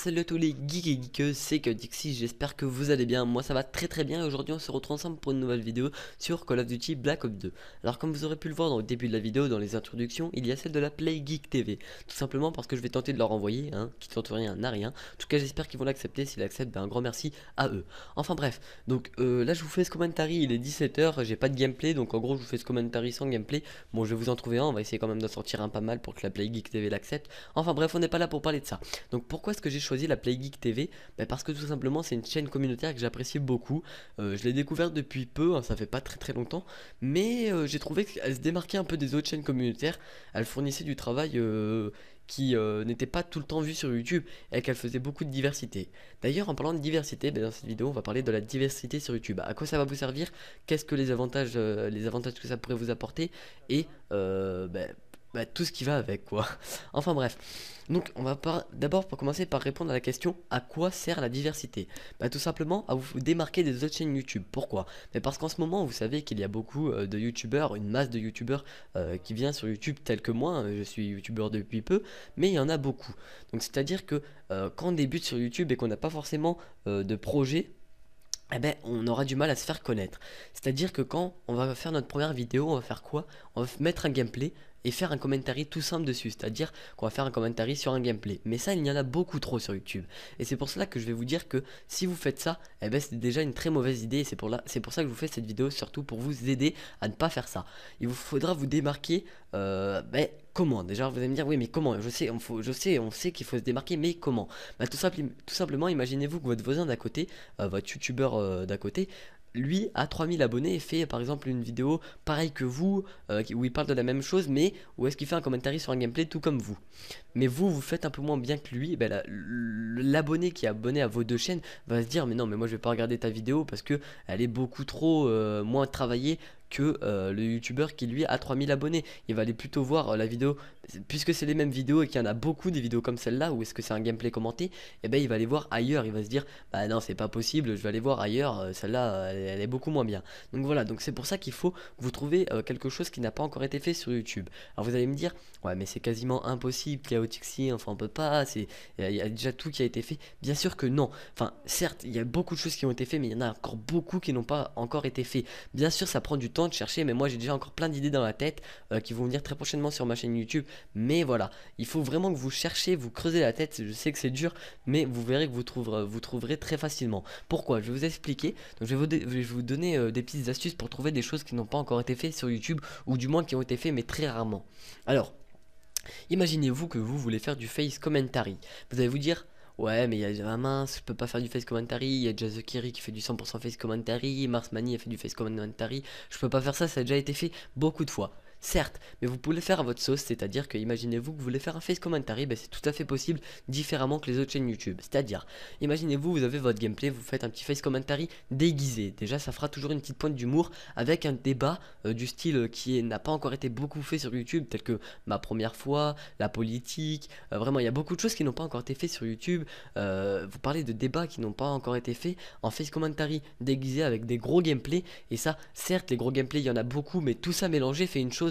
salut à tous les geeks et geekeuses, c'est que Dixie, j'espère que vous allez bien, moi ça va très très bien et aujourd'hui on se retrouve ensemble pour une nouvelle vidéo sur Call of Duty Black Ops 2. Alors comme vous aurez pu le voir dans le début de la vidéo, dans les introductions, il y a celle de la Play Geek TV, tout simplement parce que je vais tenter de leur envoyer, qui tente rien n'a rien, en tout cas j'espère qu'ils vont l'accepter, s'ils l'acceptent, ben, un grand merci à eux. Enfin bref, donc là je vous fais ce commentary, il est 17h, j'ai pas de gameplay, donc en gros je vous fais ce commentary sans gameplay, bon je vais vous en trouver un, on va essayer quand même d'en sortir un pas mal pour que la Play Geek TV l'accepte, enfin bref on n'est pas là pour parler de ça. Donc pourquoi est-ce que j'ai choisi la Play Geek TV? Parce que tout simplement c'est une chaîne communautaire que j'apprécie beaucoup. Je l'ai découverte depuis peu, ça fait pas très très longtemps, mais j'ai trouvé qu'elle se démarquait un peu des autres chaînes communautaires. Elle fournissait du travail qui n'était pas tout le temps vu sur YouTube et qu'elle faisait beaucoup de diversité. D'ailleurs en parlant de diversité, dans cette vidéo on va parler de la diversité sur YouTube. À quoi ça va vous servir? Qu'est-ce que les avantages que ça pourrait vous apporter? Et tout ce qui va avec quoi. Enfin bref. Donc on va d'abord pour commencer par répondre à la question à quoi sert la diversité? Tout simplement à vous démarquer des autres chaînes YouTube. Pourquoi? Parce qu'en ce moment vous savez qu'il y a beaucoup de youtubeurs, une masse de youtubeurs qui vient sur YouTube tel que moi, je suis youtubeur depuis peu, mais il y en a beaucoup. Donc c'est à dire que quand on débute sur YouTube et qu'on n'a pas forcément de projet, on aura du mal à se faire connaître. C'est-à-dire que quand on va faire notre première vidéo, on va faire quoi? On va mettre un gameplay et faire un commentary tout simple dessus. C'est-à-dire qu'on va faire un commentary sur un gameplay. Mais ça, il y en a beaucoup trop sur YouTube. Et c'est pour cela que je vais vous dire que si vous faites ça, c'est déjà une très mauvaise idée. Et c'est pour ça que je vous fais cette vidéo, surtout pour vous aider à ne pas faire ça. Il vous faudra vous démarquer. Comment? Déjà, vous allez me dire, oui, mais comment? On sait qu'il faut se démarquer, mais comment? Tout simplement, imaginez-vous que votre voisin d'à côté, votre youtubeur d'à côté, lui a 3000 abonnés et fait par exemple une vidéo pareille que vous, où il parle de la même chose, mais où est-ce qu'il fait un commentary sur un gameplay tout comme vous. Mais vous faites un peu moins bien que lui, l'abonné qui est abonné à vos deux chaînes va se dire, mais non, mais moi je vais pas regarder ta vidéo parce que elle est beaucoup trop moins travaillée que le youtubeur qui lui a 3000 abonnés. Il va aller plutôt voir la vidéo, puisque c'est les mêmes vidéos et qu'il y en a beaucoup des vidéos comme celle-là, où est-ce que c'est un gameplay commenté, il va aller voir ailleurs, il va se dire, bah non c'est pas possible, je vais aller voir ailleurs, celle-là elle est beaucoup moins bien. Donc voilà, donc c'est pour ça qu'il faut que vous trouver quelque chose qui n'a pas encore été fait sur YouTube. Alors vous allez me dire, ouais mais c'est quasiment impossible, Chaotixie, enfin on peut pas, il y a déjà tout qui a été fait. Bien sûr que non, enfin certes il y a beaucoup de choses qui ont été faites, mais il y en a encore beaucoup qui n'ont pas encore été fait. Bien sûr ça prend du temps de chercher, mais moi j'ai déjà encore plein d'idées dans la tête qui vont venir très prochainement sur ma chaîne YouTube. Mais voilà, il faut vraiment que vous cherchez, vous creusez la tête. Je sais que c'est dur, mais vous verrez que vous trouverez très facilement. Pourquoi? Je vais vous expliquer. Donc je vais vous donner des petites astuces pour trouver des choses qui n'ont pas encore été faites sur YouTube, ou du moins qui ont été faites mais très rarement. Alors, imaginez-vous que vous voulez faire du face commentary. Vous allez vous dire, ouais, mais il y a mince, je peux pas faire du face commentary. Il y a Jazukiri qui fait du 100% face commentary. Marsmani a fait du face commentary. Je peux pas faire ça, ça a déjà été fait beaucoup de fois. Certes, mais vous pouvez le faire à votre sauce, c'est-à-dire que imaginez-vous que vous voulez faire un face commentary, c'est tout à fait possible différemment que les autres chaînes YouTube. C'est-à-dire, imaginez-vous, vous avez votre gameplay, vous faites un petit face commentary déguisé. Déjà, ça fera toujours une petite pointe d'humour avec un débat du style qui n'a pas encore été beaucoup fait sur YouTube, tel que ma première fois, la politique. Vraiment, il y a beaucoup de choses qui n'ont pas encore été faites sur YouTube. Vous parlez de débats qui n'ont pas encore été faits en face commentary déguisé avec des gros gameplays. Et ça, certes, les gros gameplays, il y en a beaucoup, mais tout ça mélangé fait une chose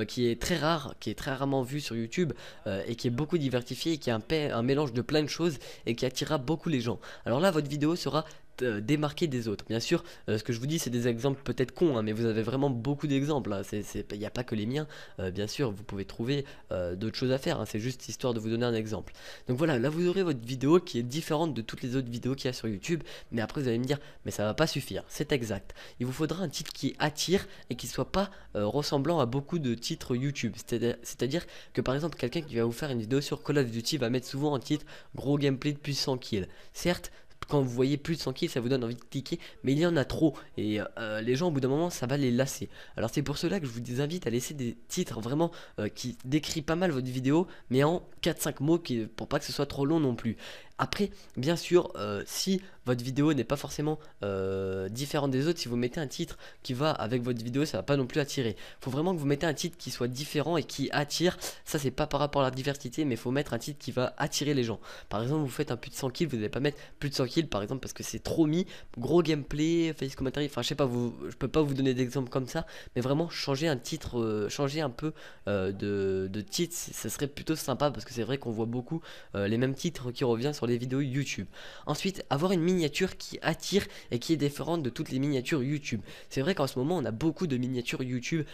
qui est très rare, qui est très rarement vue sur YouTube et qui est beaucoup diversifiée et qui est un mélange de plein de choses et qui attirera beaucoup les gens. Alors là, votre vidéo sera démarquer des autres. Bien sûr, ce que je vous dis c'est des exemples peut-être cons, mais vous avez vraiment beaucoup d'exemples. Il n'y a pas que les miens. Bien sûr, vous pouvez trouver d'autres choses à faire. C'est juste histoire de vous donner un exemple. Donc voilà, là vous aurez votre vidéo qui est différente de toutes les autres vidéos qu'il y a sur YouTube. Mais après vous allez me dire, mais ça va pas suffire. C'est exact. Il vous faudra un titre qui attire et qui soit pas ressemblant à beaucoup de titres YouTube. C'est-à-dire que par exemple quelqu'un qui va vous faire une vidéo sur Call of Duty va mettre souvent en titre gros gameplay de plus 100 kills. Certes, quand vous voyez plus de 100 kills, ça vous donne envie de cliquer, mais il y en a trop et les gens au bout d'un moment ça va les lasser. Alors c'est pour cela que je vous invite à laisser des titres vraiment qui décrivent pas mal votre vidéo, mais en 4-5 mots pour pas que ce soit trop long non plus. Après, bien sûr, si votre vidéo n'est pas forcément différente des autres, si vous mettez un titre qui va avec votre vidéo, ça va pas non plus attirer. Faut vraiment que vous mettez un titre qui soit différent et qui attire. Ça c'est pas par rapport à la diversité, mais faut mettre un titre qui va attirer les gens. Par exemple, vous faites un plus de 100 kills, vous n'allez pas mettre plus de 100 kills par exemple parce que c'est trop mis, gros gameplay, face commentary, enfin je sais pas, je peux pas vous donner d'exemple comme ça, mais vraiment changer un titre, changer un peu de titre, ça serait plutôt sympa parce que c'est vrai qu'on voit beaucoup les mêmes titres qui reviennent sur sur les vidéos YouTube. Ensuite, avoir une miniature qui attire et qui est différente de toutes les miniatures YouTube. C'est vrai qu'en ce moment on a beaucoup de miniatures YouTube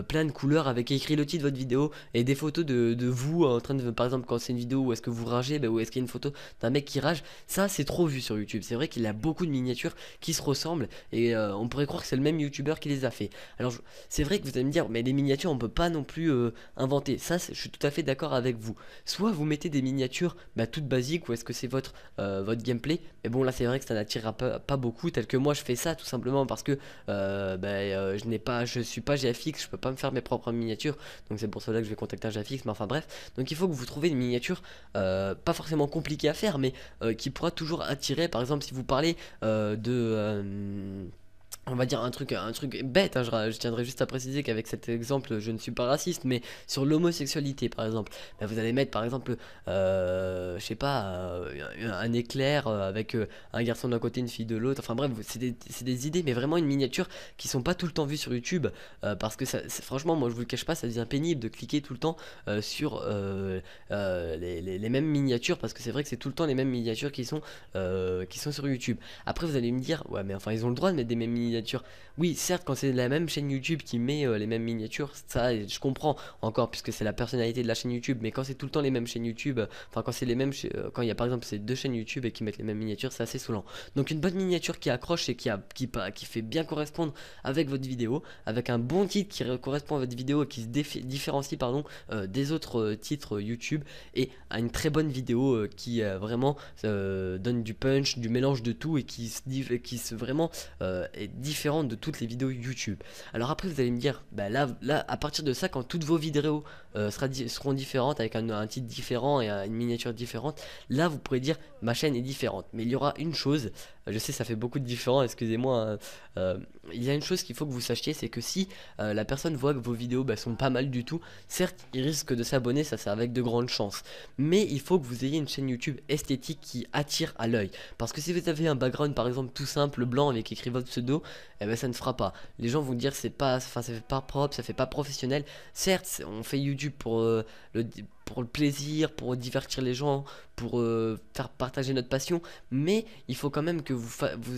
plein de couleurs avec écrit le titre de votre vidéo et des photos de vous en train de, par exemple quand c'est une vidéo où est-ce que vous ragez, où est-ce qu'il y a une photo d'un mec qui rage. Ça c'est trop vu sur YouTube. C'est vrai qu'il y a beaucoup de miniatures qui se ressemblent et on pourrait croire que c'est le même YouTuber qui les a fait. Alors c'est vrai que vous allez me dire mais les miniatures on peut pas non plus inventer. Ça je suis tout à fait d'accord avec vous. Soit vous mettez des miniatures toutes basiques ou est-ce que c'est votre gameplay. Mais bon là c'est vrai que ça n'attirera pas beaucoup, tel que moi je fais ça tout simplement parce que je suis pas GFX, je peux pas me faire mes propres miniatures, donc c'est pour cela que je vais contacter un GFX. Mais enfin bref, donc il faut que vous trouviez une miniature pas forcément compliquée à faire, mais qui pourra toujours attirer. Par exemple si vous parlez on va dire un truc bête, hein, je tiendrai juste à préciser qu'avec cet exemple je ne suis pas raciste, mais sur l'homosexualité par exemple, vous allez mettre par exemple, je sais pas, un éclair avec un garçon d'un côté, une fille de l'autre, enfin bref, c'est des idées, mais vraiment une miniature qui sont pas tout le temps vues sur YouTube, parce que franchement, moi je vous le cache pas, ça devient pénible de cliquer tout le temps sur les mêmes miniatures, parce que c'est vrai que c'est tout le temps les mêmes miniatures qui sont sur YouTube. Après vous allez me dire, ouais mais enfin ils ont le droit de mettre des mêmes miniatures. Oui, certes, quand c'est la même chaîne YouTube qui met les mêmes miniatures, ça je comprends encore puisque c'est la personnalité de la chaîne YouTube. Mais quand c'est tout le temps les mêmes chaînes YouTube, enfin quand c'est les mêmes, quand il y a par exemple ces deux chaînes YouTube et qui mettent les mêmes miniatures, c'est assez saoulant. Donc une bonne miniature qui accroche et qui fait bien correspondre avec votre vidéo, avec un bon titre qui correspond à votre vidéo et qui se différencie des autres titres YouTube, et à une très bonne vidéo qui vraiment donne du punch, du mélange de tout et qui se vraiment est différente de toutes les vidéos YouTube. Alors après vous allez me dire, là à partir de ça, quand toutes vos vidéos seront différentes avec un titre différent et une miniature différente, là vous pourrez dire ma chaîne est différente. Mais il y aura une chose, je sais ça fait beaucoup de différents, excusez-moi, il y a une chose qu'il faut que vous sachiez, c'est que si la personne voit que vos vidéos sont pas mal du tout, certes il risque de s'abonner, ça c'est avec de grandes chances, mais il faut que vous ayez une chaîne YouTube esthétique qui attire à l'œil, parce que si vous avez un background par exemple tout simple blanc avec écrit votre pseudo, ça ne fera pas. Les gens vont dire ça fait pas propre, ça fait pas professionnel. Certes on fait YouTube pour le plaisir, pour divertir les gens, pour faire partager notre passion, mais il faut quand même que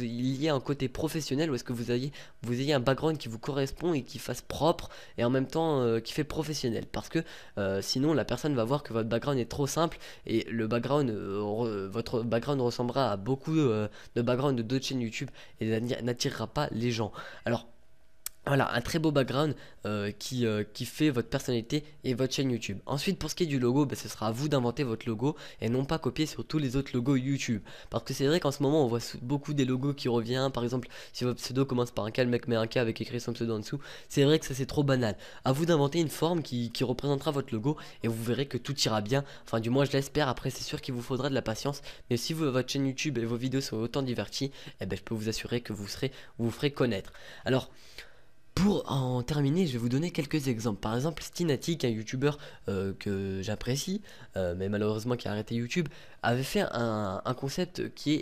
il y ait un côté professionnel, où est-ce que vous ayez un background qui vous correspond et qui fasse propre et en même temps qui fait professionnel, parce que sinon la personne va voir que votre background est trop simple et votre background ressemblera à beaucoup de background de d'autres chaînes YouTube et n'attirera pas les gens. Alors voilà, un très beau background qui fait votre personnalité et votre chaîne YouTube. Ensuite, pour ce qui est du logo, ce sera à vous d'inventer votre logo et non pas copier sur tous les autres logos YouTube. Parce que c'est vrai qu'en ce moment, on voit beaucoup des logos qui reviennent. Par exemple, si votre pseudo commence par un K, le mec met un K avec écrit son pseudo en dessous. C'est vrai que ça c'est trop banal. À vous d'inventer une forme qui représentera votre logo et vous verrez que tout ira bien. Enfin, du moins, je l'espère. Après, c'est sûr qu'il vous faudra de la patience. Mais si votre chaîne YouTube et vos vidéos sont autant diverties, je peux vous assurer que vous ferez connaître. Alors, pour en terminer, je vais vous donner quelques exemples. Par exemple, Stinatic, un youtubeur que j'apprécie, mais malheureusement qui a arrêté YouTube, avait fait un concept qui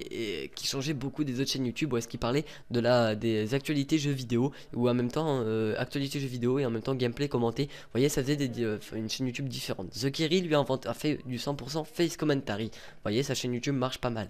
changeait beaucoup des autres chaînes YouTube, où est-ce qu'il parlait des actualités jeux vidéo, ou en même temps actualités jeux vidéo et en même temps gameplay commenté. Vous voyez, ça faisait une chaîne YouTube différente. The Kerry lui a fait du 100% face commentary. Vous voyez, sa chaîne YouTube marche pas mal.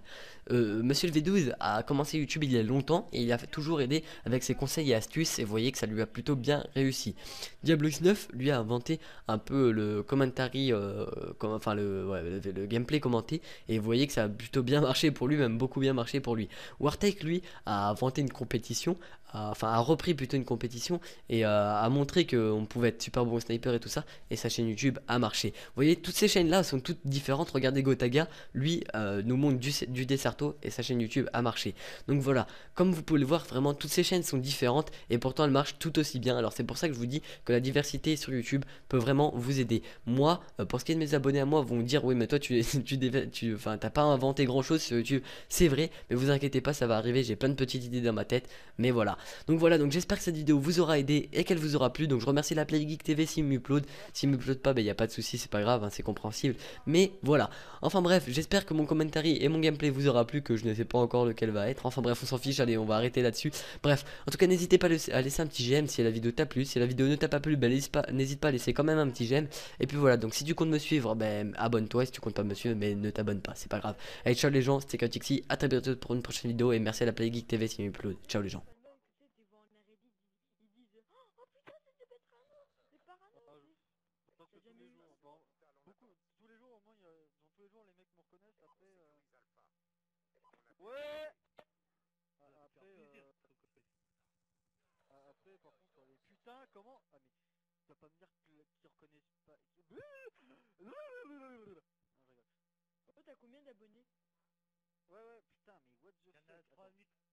Monsieur le V12 a commencé YouTube il y a longtemps et il a toujours aidé avec ses conseils et astuces, et vous voyez que ça lui a plutôt bien réussi. Diablo X9 lui a inventé un peu le commentary, le gameplay commenté, et vous voyez que ça a plutôt bien marché pour lui, même beaucoup bien marché pour lui. Wartake lui a inventé une compétition, a repris plutôt une compétition et a montré qu'on pouvait être super bon sniper et tout ça, et sa chaîne YouTube a marché. Vous voyez, toutes ces chaînes là sont toutes différentes. Regardez Gotaga, lui nous montre du Desserto et sa chaîne YouTube a marché. Donc voilà, comme vous pouvez le voir, vraiment toutes ces chaînes sont différentes et pourtant elles marchent tout aussi bien. Alors c'est pour ça que je vous dis que la diversité sur YouTube peut vraiment vous aider. Moi, pour ce qui est de mes abonnés à moi, vont me dire oui mais toi t'as pas inventé grand chose sur YouTube. C'est vrai, mais vous inquiétez pas, ça va arriver, j'ai plein de petites idées dans ma tête. Mais voilà, Donc voilà, donc j'espère que cette vidéo vous aura aidé et qu'elle vous aura plu. Donc je remercie la Play Geek TV s'il m'upload. S'il m'upload pas, il y a pas de souci, c'est pas grave, hein, c'est compréhensible. Mais voilà. Enfin bref, j'espère que mon commentary et mon gameplay vous aura plu, que je ne sais pas encore lequel va être. Enfin bref, on s'en fiche, allez, on va arrêter là-dessus. Bref, en tout cas, n'hésitez pas à laisser un petit j'aime si la vidéo t'a plu. Si la vidéo ne t'a pas plu, n'hésite pas à laisser quand même un petit j'aime. Et puis voilà, donc si tu comptes me suivre, abonne-toi. Si tu comptes pas me suivre, mais ne t'abonne pas, c'est pas grave. Allez, ciao les gens, c'était Chaotixi, à très bientôt pour une prochaine vidéo. Et merci à la Play Geek TV s'il m'upload. Ciao les gens. Tous les jours, au moins, tous les jours, les mecs me reconnaissent. Après, ouais. Après, par contre, les putains, comment? Ah, mais tu vas pas me dire qu'ils reconnaissent pas. Non, je rigole. Oh, t'as combien d'abonnés? Ouais, putain, mais what the fuck. Attends.